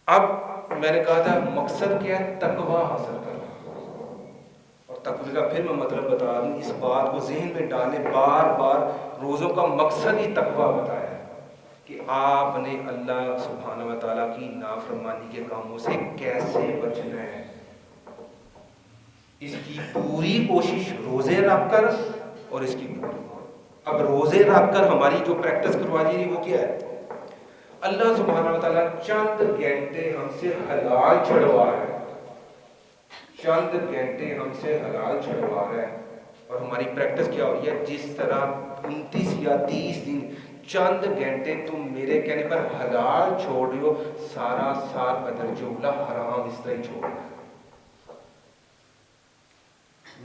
اب میں نے کہا تھا مقصد کیا ہے؟ تقوی حاصل کرنا. اور تقوی کا پھر میں مطلب بتا دوں، اس بات کو ذہن میں ڈالیں، بار بار روزوں کا مقصد ہی تقوی بتایا ہے کہ آپ نے اللہ سبحانہ و تعالیٰ کی نافرمانی کے کاموں سے کیسے بچنا ہے. اس کی پوری کوشش روزے رکھ کر، اور اس کی اب روزے رکھ کر ہماری جو پریکٹس کروا دی رہی وہ کیا ہے؟ اللہ سبحانہ و تعالیٰ چند گھنٹے ہم سے حلال چھڑوا رہا ہے، چند گھنٹے ہم سے حلال چھڑوا رہا ہے. اور ہماری پریکٹس کیا ہو رہی ہے؟ جس طرح 29 یا 30 دن چند گھنٹے تم میرے کہنے پر حلال چھوڑ رہے ہو، سارا سال بدر جملہ حرام اس طرح ہی چھوڑ رہا ہے.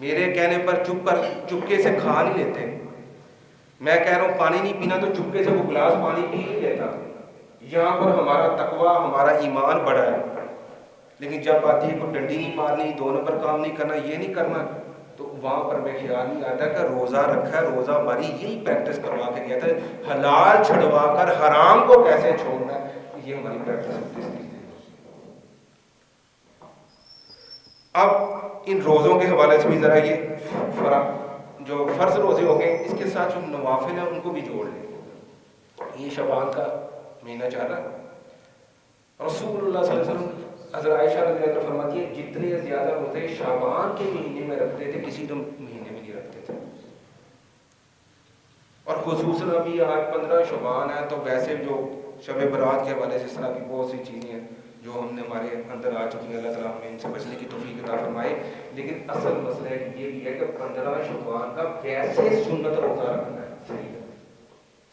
میرے کہنے پر چپکے سے کھا نہیں لیتے. میں کہہ رہا ہوں پانی نہیں پینا تو چپکے سے وہ گلاس پانی پی نہیں لیتا. یہاں پر ہمارا تقوی، ہمارا ایمان بڑا ہے. لیکن جب آتی ہے کوئی ڈنڈی نہیں مارنی، 2 نمبر کام نہیں کرنا، یہ نہیں کرنا، تو وہاں پر میں خیال نہیں آتا کہ روزہ رکھا ہے، روزہ ہماری یہی پریکٹس کروا کے گیا تھا، حلال چھڑوا کر حرام کو کیسے چھوڑنا ہے، یہ ہماری پریکٹس ہوتی ہے. اب ان روزوں کے حوالے سے بھی ذرا یہ جو فرض روزے ہو گئے، اس کے ساتھ جو نوافل ہیں ان کو بھی جوڑ لیں. یہ شعبان کا مہینہ چل رہا ہے. رسول اللہ صلی اللہ علیہ وسلم حضرت عائشہ رضی اللہ عنہا فرماتی ہے جتنے زیادہ روزے شعبان کے مہینے میں رکھتے تھے کسی مہینے میں نہیں رکھتے تھے. اور خصوصاً ابھی آج 15 شعبان ہے، تو ویسے جو شب برات کے حوالے سے اس طرح کی بہت سی چیزیں ہیں جو ہم نے ہمارے اندر آ چکی ہیں، اللہ تعالیٰ ہمیں ان سے بچنے کی توفیق عطا فرمائے. لیکن اصل مسئلہ یہ بھی ہے کہ 15 شعبان کا ویسے سنت روزہ رکھنا ہے،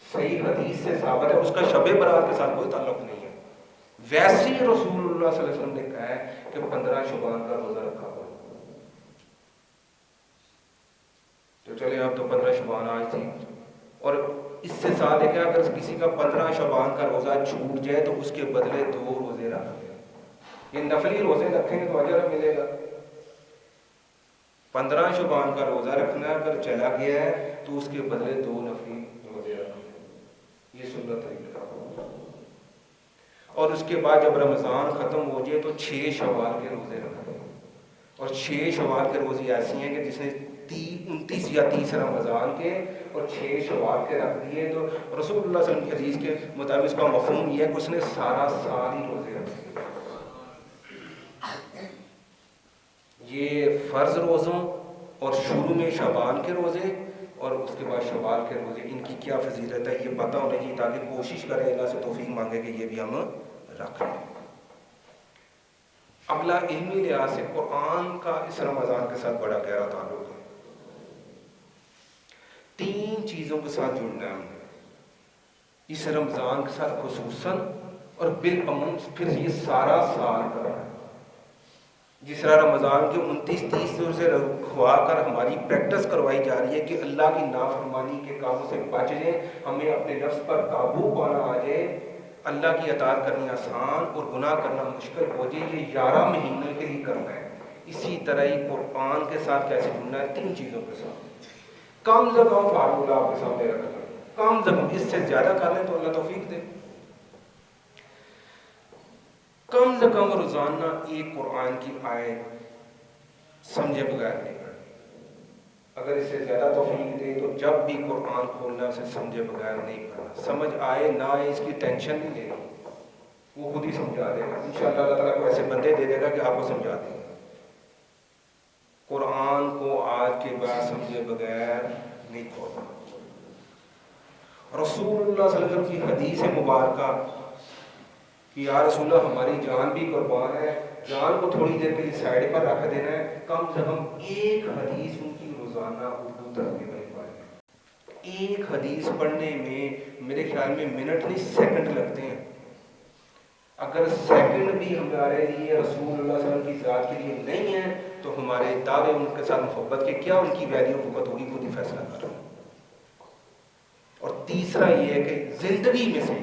صحیح حدیث سے ثابت ہے، اس کا شب برات کے ساتھ کوئی تعلق نہیں ہے. ویسے ہی رسول اللہ صلی اللہ علیہ وسلم نے کہا ہے کہ 15 شعبان کا روزہ رکھا ہوا. تو چلے اب تو 15 شعبان آج تھی، اور اس سے ساتھ ہے کہ اگر کسی کا 15 شعبان کا روزہ چھوٹ جائے تو اس کے بدلے 2 روزے رکھ لیں. یہ نفلی روزے رکھیں گے تو اجر ملے گا. 15 شعبان کا روزہ رکھنا اگر چلا گیا ہے تو اس کے بدلے 2 نفلی روزے رکھ لیں. یہ سنت طریقہ. اور اس کے بعد جب رمضان ختم ہو جائے تو 6 شوال کے روزے رکھ لیں. اور 6 شوال کے روزے ایسی ہیں کہ جس نے 29 یا 30 رمضان کے اور 6 شوال کے رکھ دیے تو رسول اللہ صلی اللہ علیہ وسلم کی حدیث کے مطابق اس کا مفہوم یہ ہے کہ اس نے سارا سال ہی روزے رکھے. یہ فرض روزوں اور شروع میں شعبان کے روزے اور اس کے بعد شوال کے روزے، ان کی کیا فضیلت ہے یہ پتہ ہونا چاہیے، تاکہ کوشش کریں اللہ سے توفیق مانگے کہ یہ بھی ہم رکھ لیں. اگلا علمی لحاظ سے قرآن کا اس رمضان کے ساتھ بڑا گہرا تعلق ہے. 3 چیزوں کے ساتھ جڑنا ہے ہم نے اس رمضان کے ساتھ خصوصاً، اور بالعموم پھر یہ سارا سال کرنا ہے. جس طرح رمضان کے 29-30 دن سے کھوا کر ہماری پریکٹس کروائی جا رہی ہے کہ اللہ کی نافرمانی کے کاموں سے بچ جائیں، ہمیں اپنے نفس پر قابو پانا آ جائے، اللہ کی اطاعت کرنی آسان اور گناہ کرنا مشکل ہو جائے. یہ 11 مہینے کے لیے کرنا ہے. اسی طرح ہی قرآن کے ساتھ کیسے جڑنا ہے؟ 3 چیزوں کے ساتھ. کم سے کم فارمولہ آپ کے سامنے رکھنا، کم سے کم، اس سے زیادہ کر لیں تو اللہ توفیق دے. کم سے کم روزانہ ایک قرآن کی آیت سمجھے بغیر نہیں پڑھنی. اگر اس سے زیادہ توفیق دے تو جب بھی قرآن کھولنا اسے سمجھے بغیر نہیں پڑھنا. سمجھ آئے نہ آئے اس کی ٹینشن نہیں لینی، وہ خود ہی سمجھا دے گا. انشاءاللہ اللہ تعالیٰ کو ایسے بندے دے دے گا کہ آپ کو سمجھا دیں گے. قرآن کو آج کے بعد سمجھے بغیر نہیں کھولنا. رسول اللہ صلی اللہ علیہ وسلم کی حدیث مبارکہ کہ یا رسول اللہ ہماری جان بھی قربان ہے، جان کو تھوڑی دیر کے لیے سائڈ پر رکھ دینا ہے، کم سے کم ایک حدیث ان کی روزانہ اردو ترجمے میں پڑھیں. ایک حدیث پڑھنے میں میرے خیال میں منٹ نہیں سیکنڈ لگتے ہیں. اگر سیکنڈ بھی ہمارے لیے رسول اللہ صلی اللہ علیہ وسلم کی ذات کے لیے نہیں ہے تو ہمارے دعوے ان کے ساتھ محبت کے کیا ان کی ویلیو وقت ہوگی، خود ہی فیصلہ کریں. اور تیسرا یہ ہے کہ زندگی میں سے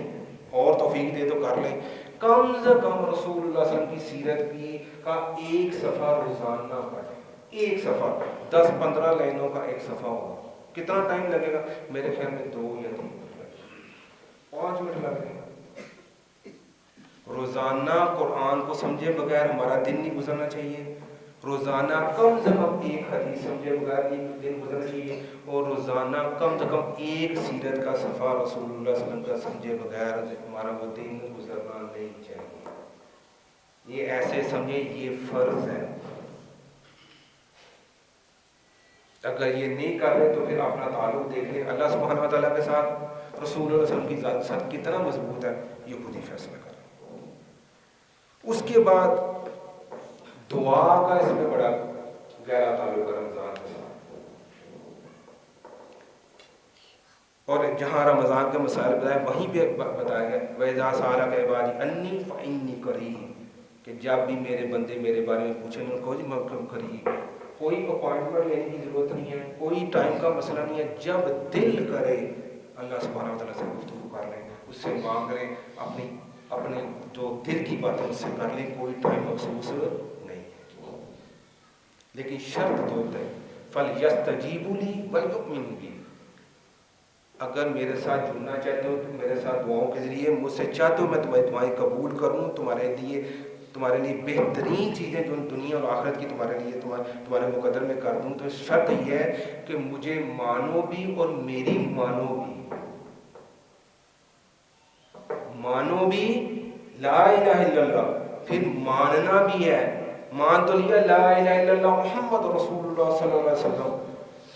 اور توفیق دے تو کر لیں، کم سے کم رسول اللہ صلی اللہ علیہ وسلم کی سیرت کی کا 1 صفحہ روزانہ پڑھیں. 1 صفحہ 10-15 لائنوں کا 1 صفحہ ہوگا. کتنا ٹائم لگے گا؟ میرے خیال میں 2 یا 3 منٹ لگے گا، 5 منٹ لگ جائے گا. روزانہ قرآن کو سمجھے بغیر ہمارا دن نہیں گزرنا چاہیے، روزانہ کم از کم ایک حدیث سمجھے بغیر ایک دن گزرنا چاہیے، اور روزانہ کم از کم ایک سیرت کا صفحہ رسول اللہ صلی اللہ علیہ وسلم کا سمجھے بغیر ہمارا وہ دن گزرنا نہیں چاہیے۔ یہ ایسے سمجھے یہ فرض ہے، اگر یہ نہیں کر رہے تو پھر اپنا تعلق دیکھ لیں اللہ سبحانہ و تعالیٰ کے ساتھ، رسول اللہ صلی اللہ علیہ وسلم کی ذات کے ساتھ کتنا مضبوط ہے، یہ خود ہی فیصلہ کریں۔ اس کے بعد دعا کا اس میں بڑا گہرا تعلق ہے رمضان کے ساتھ، اور جہاں رمضان کے مسائل بتائے وہیں پہ بتایا گیا وَإِذَا سَأَلَكَ عِبَادِي عَنِّي فَإِنِّي قَرِيبٌ، کہ جب بھی میرے بندے میرے بارے میں پوچھیں ان کو جی میں قریب، کوئی اپوائنٹمنٹ لینے کی ضرورت نہیں ہے، کوئی ٹائم کا مسئلہ نہیں ہے، جب دل کرے اللہ سبحانہ و تعالیٰ سے گفتگو کر لیں، اس سے مانگ لیں، اپنے جو دل کی باتیں اس سے کر لیں، کوئی ٹائم مخصوص نہیں ہے، لیکن شرط دو ہے فَلْيَسْتَجِيبُوا لِي وَلْيُؤْمِنُوا بِي، اگر میرے ساتھ جڑنا چاہتے ہو تو میرے ساتھ دعاؤں کے ذریعے مجھ سے چاہتے ہو میں تمہاری دعائیں قبول کروں، تمہارے لیے بہترین چیزیں جو دنیا اور آخرت کی تمہارے لیے تمہارے مقدر میں کر دوں، تو شرط یہ ہے کہ مجھے مانو بھی اور میری مانو بھی لا الہ الا اللہ، پھر ماننا بھی ہے، مان تو لیا لا الہ الا اللہ محمد رسول اللہ صلی اللہ علیہ وسلم،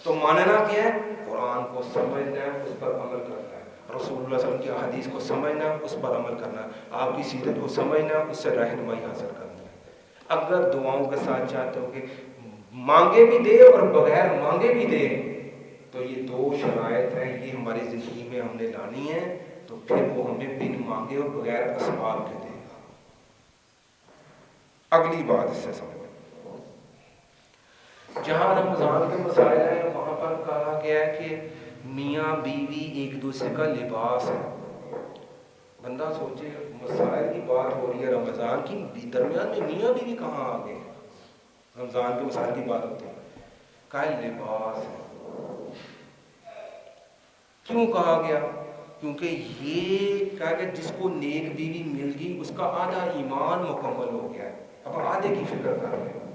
تو ماننا کیا ہے؟ قرآن کو سمجھنا ہے، اس پر عمل کرنا ہے، رسول اللہ صلی اللہ علیہ وسلم کی حدیث کو سمجھنا، اس پر عمل کرنا، آپ کی سیرت کو سمجھنا، اس سے رہنمائی حاصل کرنا ہے۔ اگر دعاؤں کے ساتھ چاہتے ہو کہ مانگے بھی دے اور بغیر مانگے بھی دے، تو یہ دو شرائط ہیں، یہ ہماری زندگی میں ہم نے لانی ہے، تو پھر وہ ہمیں بن مانگے اور بغیر اسباب کے دے گا۔ اگلی بات اس سے سمجھ، جہاں رمضان کے مسائل ہیں وہاں پر کہا گیا ہے کہ میاں بیوی ایک دوسرے کا لباس ہے۔ بندہ سوچے مسائل کی بات ہو رہی ہے رمضان کی، درمیان میں میاں بیوی کہاں آ گئے؟ رمضان کے مسائل کی بات ہوتی ہے، کہا لباس ہے۔ کیوں کہا گیا؟ کیونکہ یہ کہا کہ جس کو نیک بیوی مل گئی اس کا آدھا ایمان مکمل ہو گیا ہے، اب آدھے کی فکر کر رہے ہیں،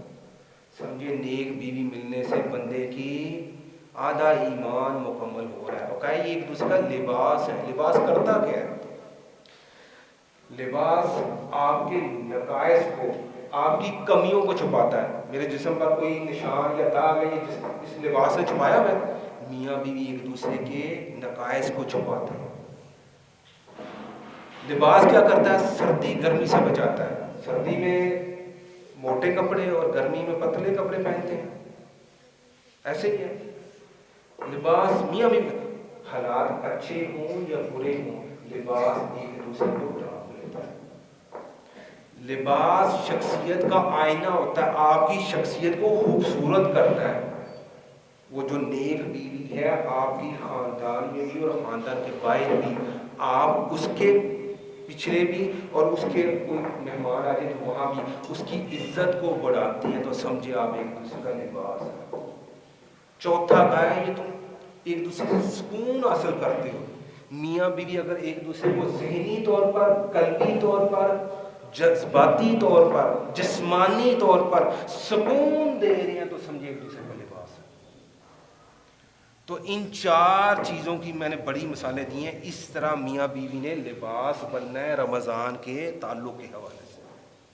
سمجھے نیک بیوی ملنے سے بندے کی آدھا ایمان مکمل ہو رہا ہے، اور کہا یہ ایک دوسرے کا لباس ہے۔ لباس کرتا کیا ہے؟ لباس آپ کے نقائص کو، آپ کی کمیوں کو چھپاتا ہے۔ میرے جسم پر کوئی نشان یا داغ ہے، یہ اس لباس نے چھپایا ہوا ہے۔ میاں بیوی ایک دوسرے کے نقائص کو چھپاتے ہیں۔ لباس کیا کرتا ہے؟ سردی گرمی سے بچاتا ہے، سردی میں موٹے کپڑے اور گرمی میں پتلے کپڑے پہنتے ہیں، ایسے ہی ہے لباس۔ میاں بیوی حالات اچھے ہوں یا برے ہوں، لباس ایک دوسرے کو ڈھانپ لیتا ہے۔ لباس شخصیت کا آئینہ ہوتا ہے، آپ کی شخصیت کو خوبصورت کرتا ہے۔ وہ جو نیک بیوی ہے آپ کی خاندان میں بھی اور خاندان کے باہر بھی، آپ اس کے پچھلے بھی اور اس کے کوئی مہمان آ جائے تو وہاں بھی اس کی عزت کو بڑھاتی ہیں، تو سمجھے آپ ایک دوسرے کا لباس ہے۔ چوتھا کہا ہے یہ تم ایک دوسرے سے سکون حاصل کرتے ہو۔ میاں بیوی اگر ایک دوسرے کو ذہنی طور پر، قلبی طور پر، جذباتی طور پر، جسمانی طور پر سکون دے رہے ہیں تو سمجھے ایک دوسرے کا لباس ہے۔ تو ان چار چیزوں کی میں نے بڑی مثالیں دی ہیں، اس طرح میاں بیوی نے لباس بننا ہے رمضان کے تعلق کے حوالے سے۔